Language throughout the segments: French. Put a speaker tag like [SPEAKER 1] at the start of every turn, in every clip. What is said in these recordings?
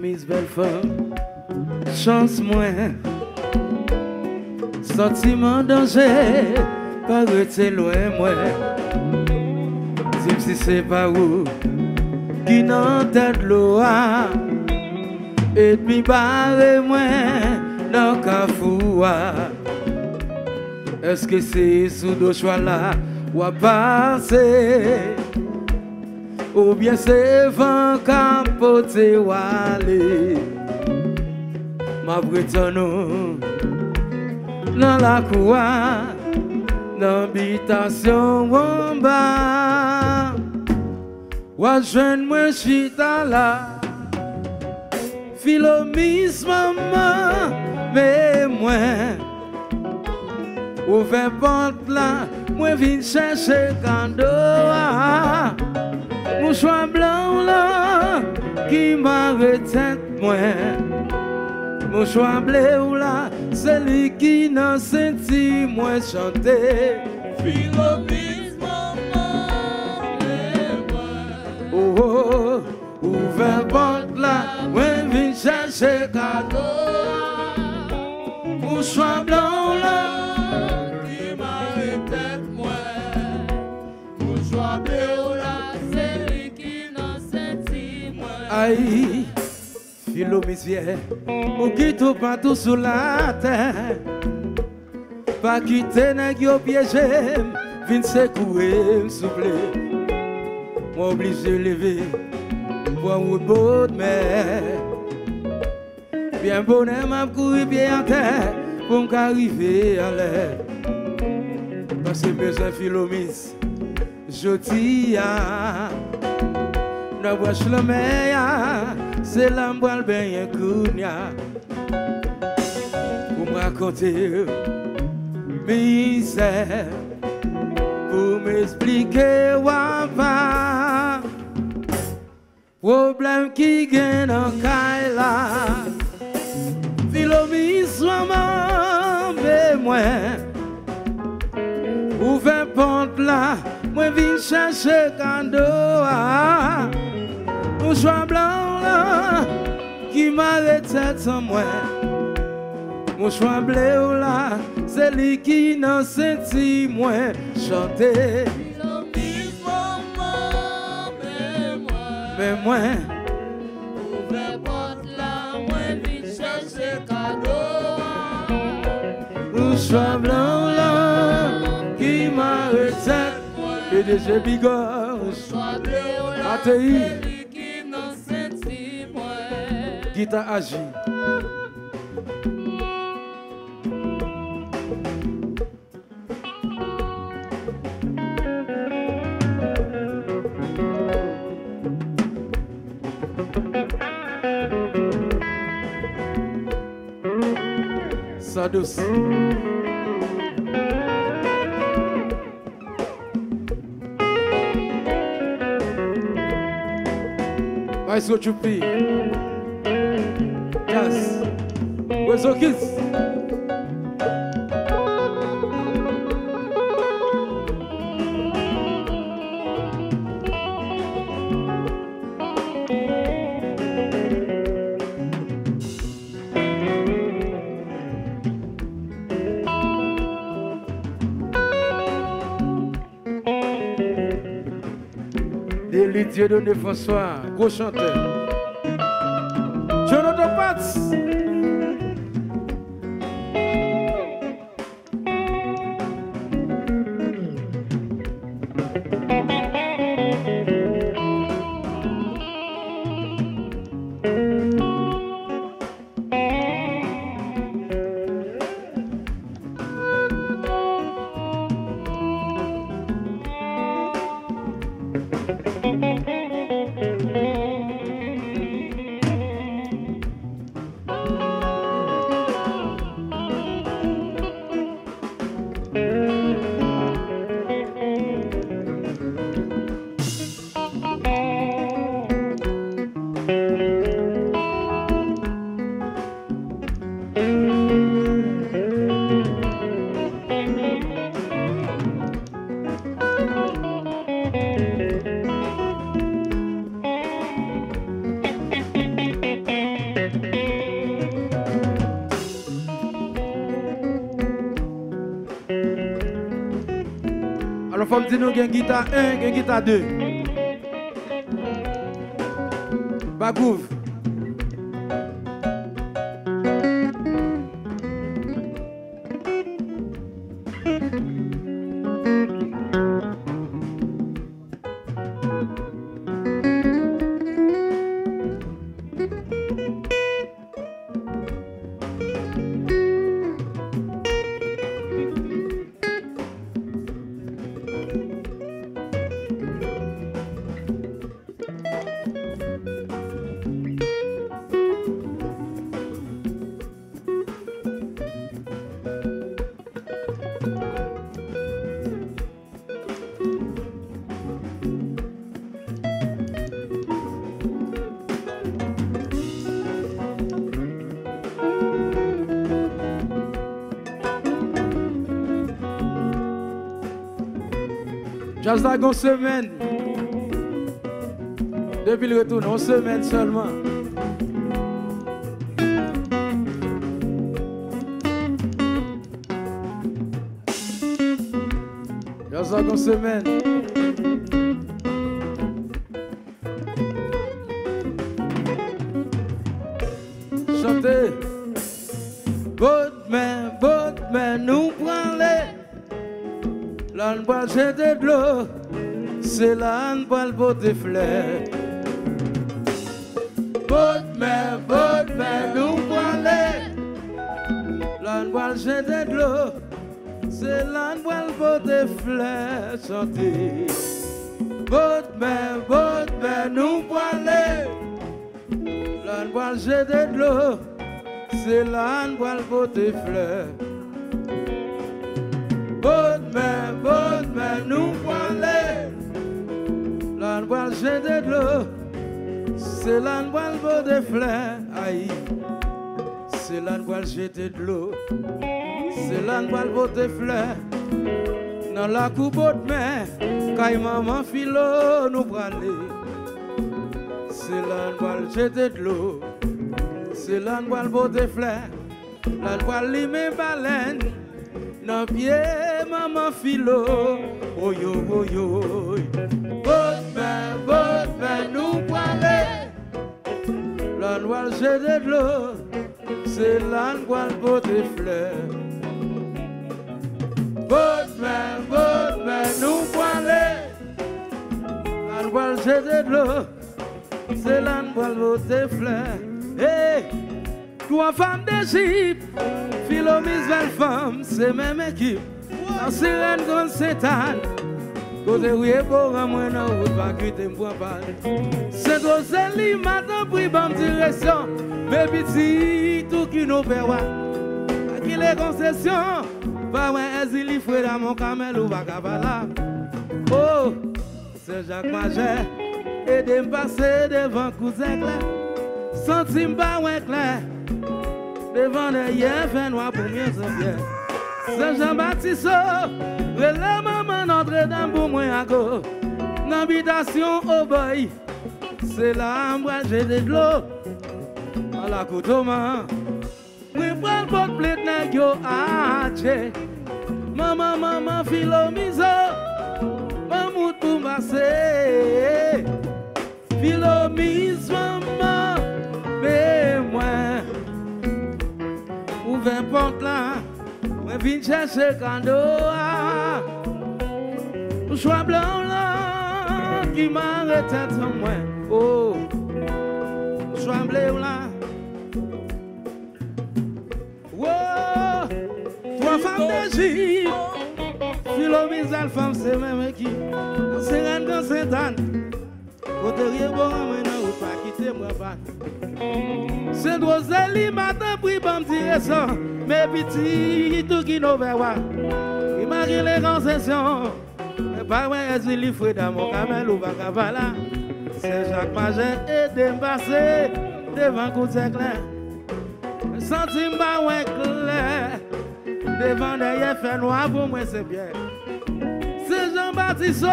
[SPEAKER 1] Philomise, belle femme, chance moins. Sentiment danger, pas rester loin, moi. Dis-moi si c'est pas où, qui n'en tête l'eau, et puis barre moi dans Kafoua. Est-ce que c'est sous deux choix là, ou à passer? Ou bien c'est vent capoté ou aller? Ma bretonne dans la cour, dans l'habitation en bas. Ou jeune moi chita là, Philomise maman, mais moi ouvert porte là, moi viens chercher cadeau. Mouchoir blanc là, qui m'a retenu moi. Mouchoir bleu là, c'est lui qui n'a senti moi chanter.
[SPEAKER 2] Philomise maman, mais moi.
[SPEAKER 1] Oh oh, ouvert porte là, moi viens chercher cadeau. Mouchoir blanc là,
[SPEAKER 2] qui m'a retenu moi. Mouchoir bleu là, c'est lui qui n'a senti moi.
[SPEAKER 1] aïe, Philomise vient, ou quitte partout sur la terre. Pas quitter nèg yo piégé, vin secouer, m'souffler. Moi obligé lever, pour un beau de mer. Bien bonheur m'a couru pied en terre, pour m'arriver à l'air. Parce que besoin Philomise, je dis à la broche le meilleur, c'est l'amboile bien kounia. Pour me raconter misère, pour m'expliquer wapa, problème qui gagne en Kaila. Philomise maman, mais moi, ouvert porte là, moi viens chercher cadeau. Mouchoir blanc là, qui m'arrête sans moi. Mouchoir bleu là, c'est lui qui n'a senti moi chanter.
[SPEAKER 2] Philomise maman,
[SPEAKER 1] Mais moi,
[SPEAKER 2] ouvert porte là, moi viens chercher cadeau.
[SPEAKER 1] mouchoir blanc là, qui m'arrête. PDG Bigos,
[SPEAKER 2] Mouchoir bleu là,
[SPEAKER 1] ATI.
[SPEAKER 2] c'est lui qui n'a senti moi.
[SPEAKER 1] Qui t'a agi? Ça douce. Where's what you be? Yes. Where's your kids? Dieu donné François, gros chanteur. Jonathan Pats. dit nous une guitare 1, une guitare 2. Bagouv. Just like une semaine. Depuis le retour, une semaine seulement. Just like une semaine. Chantez. Votre main, nous prenons les. L'âne boit jeter de l'eau, c'est l'âne boit le beau des fleurs. Votre main, nous prenons. L'âne boit jeter de l'eau, c'est l'âne boit le beau des fleurs. Chantez. Votre main, nous prenons. L'âne boit jeter de l'eau, c'est l'âne boit le beau des fleurs. Votre main, nous voiler. L'âne boit jeter de l'eau. C'est l'âne boit le beau des fleurs. Aïe. C'est l'âne boit jeter de l'eau. C'est l'âne boit le beau des fleurs. Dans la coupe de mer, quand maman filo nous voiler. C'est l'âne boit jeter de l'eau. C'est l'âne boit le beau des fleurs. L'âne boit les baleines. Nan pied maman filo, oh yo. Votre main, nous poilez. L'âne voile jeter de l'eau, c'est l'âne voile beau des fleurs. Votre main, nous poilez. L'âne voile jeter de l'eau, c'est l'âne voile beau des fleurs. Hey! Trois femmes d'Égypte, Philomise, belle femme, c'est même équipe. La sirène grande Sainte-Anne, côté où est beau, moi non, ou pas quitter moi pas. C'est Rosalie, matin, pris bonne direction, mes petits, tout qui nous verra. À qui les concessions, pas un exil, frère dans mon camel ou vagabala. Oh, c'est Jacques Mager, et de me passer devant cousin clair, senti pas un clair. Devant derrière, fait noir pour mieux en bien. Saint-Jean-Baptiste, relais maman Notre-Dame pour moi à go. L'habitation au boy, c'est là moi j'ai de l'eau. À la couteau-main, oui, prends votre plainte négio à tché. Maman, Philomise, maman tout passé. Philomise, maman, mais moi. Ouvre porte là, moi viens chercher cadeau. Choix blanc là, qui m'arrête sans moi. Oh, choix blanc là. Oh, trois femmes d'Égypte, Philomise, la femme, c'est même qui. C'est rien dans Sainte-Anne. Côté rien bon, maintenant, ou pas quitter moi pas. C'est Rosalie, matin, pris bon direction. Mes petits, tout qui nous verra. Il m'a dit les concessions. Mais pas ouais, est-ce qu'il faut dans mon camel ou vagabala. C'est Jacques Mager et de passer devant cousin clair. Senti pas ouais clair. Devant derrière, fait noir pour moi, c'est bien. C'est Jean-Baptiste.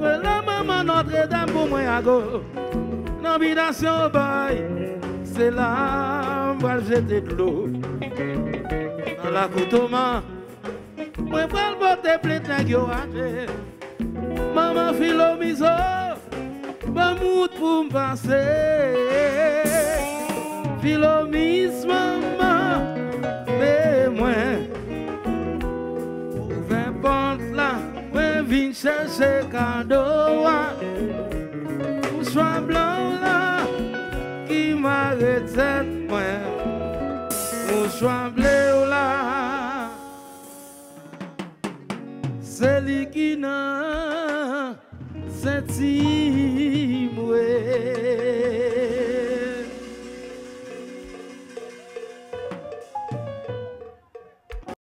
[SPEAKER 1] La maman Notre-Dame pour moi à go. L'habitation boy, c'est là, on va jeter de l'eau. Dans la couteau-main, Moi pral porter plainte nèg yo raté. Maman Philomiso, Bamout pour m'passer. Philomis maman, mais moi, ouvert porte là, moi vin chercher cadeau. Mouchoir blanc là, qui m'arrête tête moi. Mouchoir bleu là, c'est lui qui n'a senti moi.